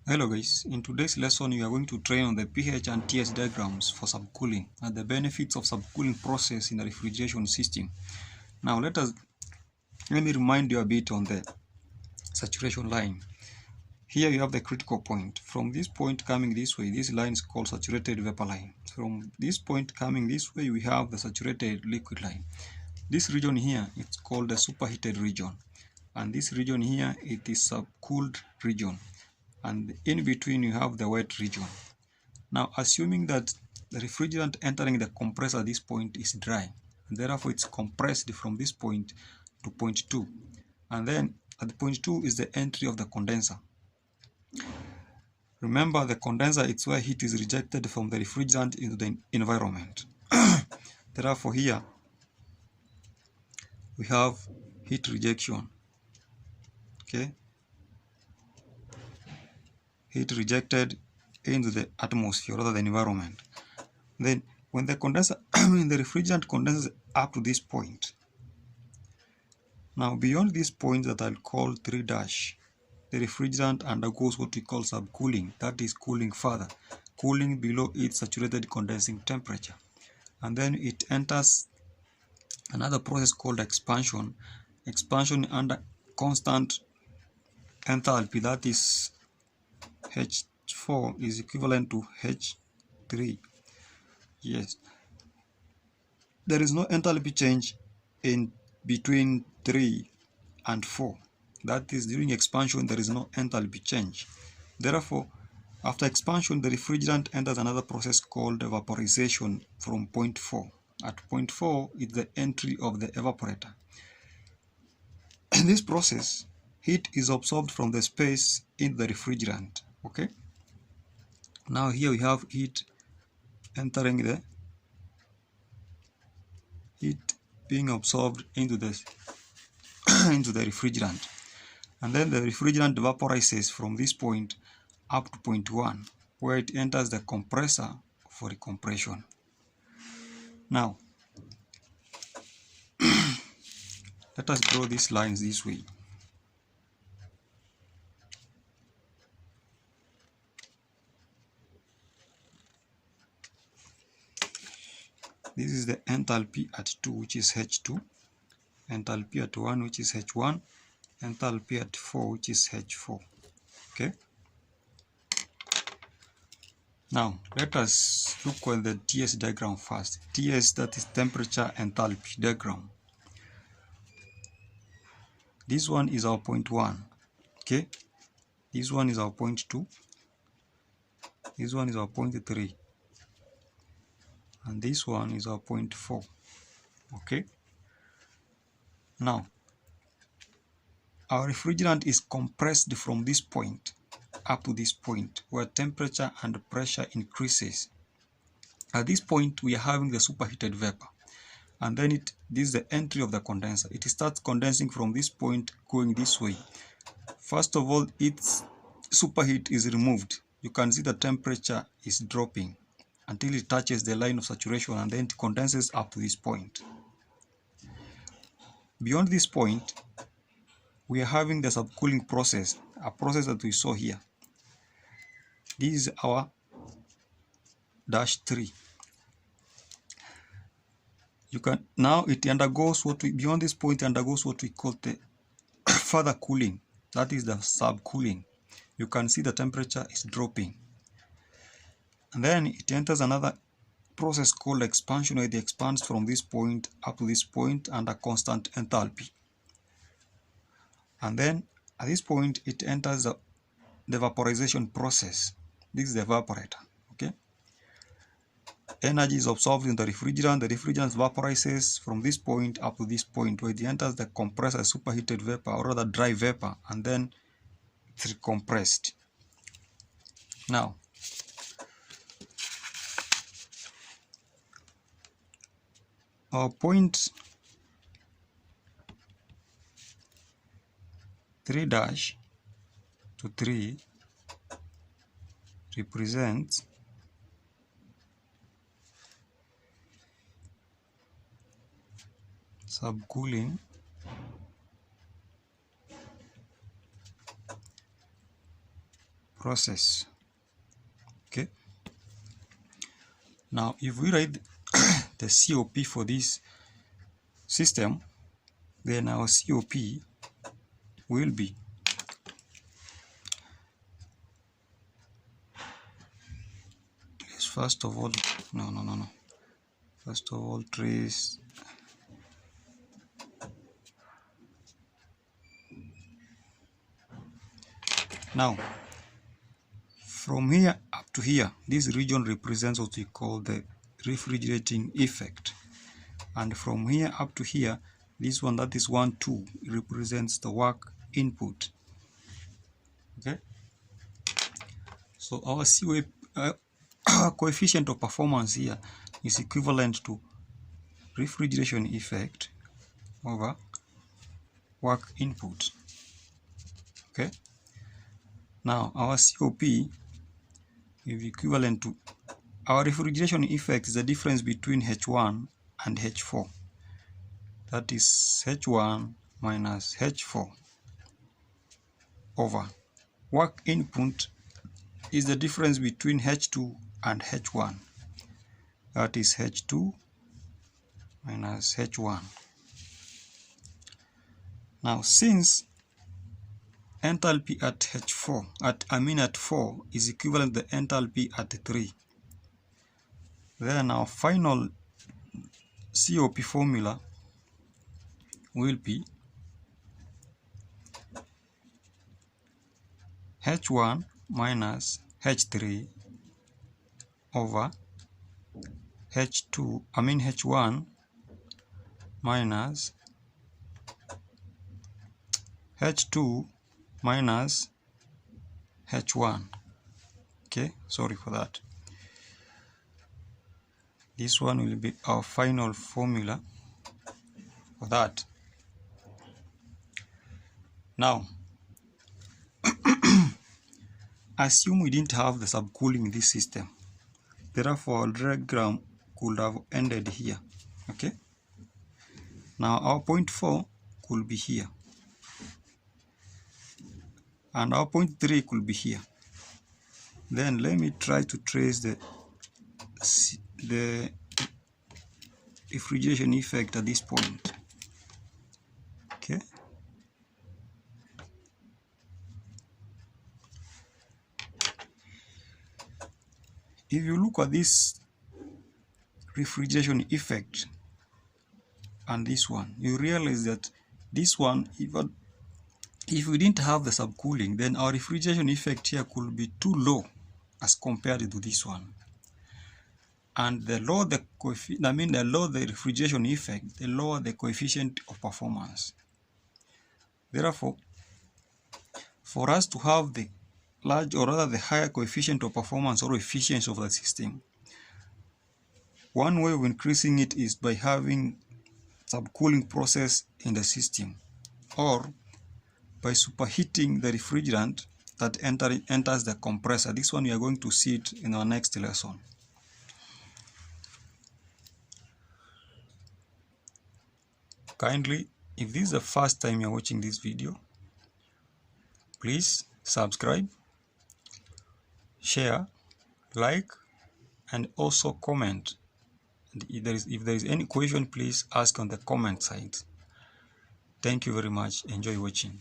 Hello guys, in today's lesson we are going to train on the pH and TS diagrams for subcooling and the benefits of subcooling process in a refrigeration system. Now let me remind you a bit on the saturation line. Here you have the critical point. From this point coming this way, this line is called saturated vapor line. From this point coming this way, we have the saturated liquid line. This region here, it's called the superheated region. And this region here, it is subcooled region. And in between you have the wet region. Now assuming that the refrigerant entering the compressor at this point is dry, and therefore it's compressed from this point to point 2, and then at the point 2 is the entry of the condenser. Remember, the condenser is where heat is rejected from the refrigerant into the environment. Therefore here we have heat rejection. Okay, heat rejected into the atmosphere, rather than environment. Then when the condenser, the refrigerant condenses up to this point. Now beyond this point that I'll call 3 dash, the refrigerant undergoes what we call subcooling, that is cooling further, cooling below its saturated condensing temperature. And then it enters another process called expansion, expansion under constant enthalpy, that is H4 is equivalent to H3. Yes, there is no enthalpy change in between 3 and 4. That is, during expansion there is no enthalpy change. Therefore, after expansion the refrigerant enters another process called vaporization from point 4. At point 4 is the entry of the evaporator. In this process, heat is absorbed from the space in the refrigerant. Okay, now here we have heat entering the heat being absorbed into the into the refrigerant, and then the refrigerant vaporizes from this point up to point 1, where it enters the compressor for recompression. Now let us draw these lines this way. This is the enthalpy at 2, which is H2, enthalpy at 1, which is H1, enthalpy at 4, which is H4. Okay, now let us look at the TS diagram first. TS, that is temperature enthalpy diagram. This one is our point 1. Okay, this one is our point 2, this one is our point 3, and this one is our point 4. Okay, now our refrigerant is compressed from this point up to this point, where temperature and pressure increases. At this point we are having the superheated vapor, and then this is the entry of the condenser. It starts condensing from this point going this way. First of all, its superheat is removed. You can see the temperature is dropping until it touches the line of saturation, and then it condenses up to this point. Beyond this point, we are having the subcooling process, a process that we saw here. This is our dash 3. You can now it undergoes beyond this point undergoes what we call the further cooling, that is the subcooling. You can see the temperature is dropping, and then it enters another process called expansion, where it expands from this point up to this point under constant enthalpy. And then at this point it enters the vaporization process. This is the evaporator. Okay, energy is absorbed in the refrigerant vaporizes from this point up to this point, where it enters the compressor superheated vapor, or rather dry vapor, and then it's recompressed. Now our point 3 dash to 3 represents subcooling process. Okay. Now, if we write the COP for this system, then our COP will be first of all, first of all, trace now from here up to here, this region represents what we call the refrigerating effect, and from here up to here, this one, that is 1, 2, represents the work input. Okay, so our COP, our coefficient of performance here is equivalent to refrigeration effect over work input. Okay, now our COP is equivalent to our refrigeration effect is the difference between H1 and H4. That is H1 minus H4 over work input is the difference between H2 and H1. That is H2 minus H1. Now, since enthalpy at H4, at 4 is equivalent to the enthalpy at 3, then our final COP formula will be H1 minus H3 over H1 minus H2 minus H1. Okay, sorry for that. This one will be our final formula for that. Now, assume we didn't have the subcooling in this system. Therefore, our diagram could have ended here. Okay. Now, our point 4 could be here. And our point 3 could be here. Then let me try to trace the refrigeration effect at this point. Okay. If you look at this refrigeration effect and this one, you realize that this one, if we didn't have the subcooling, then our refrigeration effect here could be too low as compared to this one. And the lower the refrigeration effect, the lower the coefficient of performance. Therefore, for us to have the large, or rather the higher coefficient of performance or efficiency of the system, one way of increasing it is by having subcooling process in the system, or by superheating the refrigerant that enters the compressor. This one we are going to see it in our next lesson. Kindly, if this is the first time you're watching this video, please subscribe, share, like, and also comment. And if there is any question, please ask on the comment side. Thank you very much. Enjoy watching.